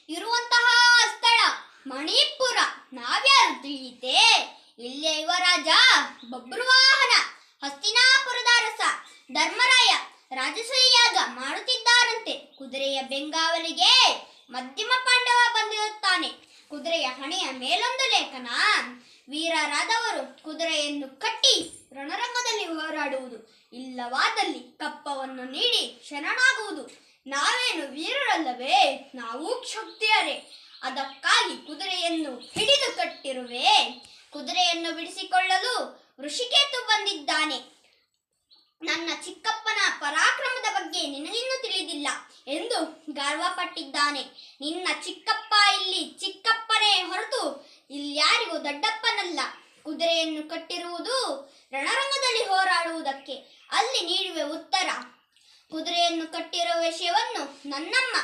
ಇರುವಂತಹ ಸ್ಥಳ ಮಣಿಪುರ. ನಾವ್ಯಾರು ತಿಳಿಯಿತೆ? ಇಲ್ಲೇ ಯುವರಾಜ ಬಬ್ರುವಾಹನ, ಹಸ್ತಿನಾಪುರದ ಅರಸ ಧರ್ಮರಾಯ ರಾಜಸೂಯಾಗ ಮಾಡುತ್ತಿದ್ದಾರಂತೆ. ಕುದುರೆಯ ಬೆಂಗಾವಲಿಗೆ ಮಧ್ಯಮ ಪಾಂಡವ ಬಂದಿರುತ್ತಾನೆ. ಕುದುರೆಯ ಹಣೆಯ ಮೇಲೊಂದು ಲೇಖನ: ವೀರರಾದವರು ಕುದುರೆಯನ್ನು ಕಟ್ಟಿ ರಣರಂಗದಲ್ಲಿ ಹೋರಾಡುವುದು, ಇಲ್ಲವಾದಲ್ಲಿ ಕಪ್ಪವನ್ನು ನೀಡಿ ಶರಣಾಗುವುದು. ನಾವೇನು ವೀರರಲ್ಲವೇ? ನಾವು ಕ್ಷತ್ರಿಯರೇ. ಅದಕ್ಕಾಗಿ ಕುದುರೆಯನ್ನು ಹಿಡಿದು ಕಟ್ಟಿರುವೆ. ಕುದುರೆಯನ್ನು ಬಿಡಿಸಿಕೊಳ್ಳಲು ಋಷಿಕೇತು ಬಂದಿದ್ದಾನೆ. ನನ್ನ ಚಿಕ್ಕಪ್ಪನ ಪರಾಕ್ರಮದ ಬಗ್ಗೆ ನಿನಗಿನ್ನೂ ತಿಳಿದಿಲ್ಲ ಎಂದು ಗರ್ವಪಟ್ಟಿದ್ದಾನೆ. ನಿನ್ನ ಚಿಕ್ಕಪ್ಪ ಇಲ್ಲಿ ಚಿಕ್ಕಪ್ಪನೇ ಹೊರತು ಇಲ್ಯಾರಿಗೂ ದೊಡ್ಡಪ್ಪನಲ್ಲ. ಕುದುರೆಯನ್ನು ಕಟ್ಟಿರುವುದು ರಣರಂಗದಲ್ಲಿ ಹೋರಾಡುವುದಕ್ಕೆ. ಅಲ್ಲಿ ನೀಡುವೆ ಉತ್ತರ. ಕುದುರೆಯನ್ನು ಕಟ್ಟಿರುವ ವಿಷಯವನ್ನು ನನ್ನಮ್ಮ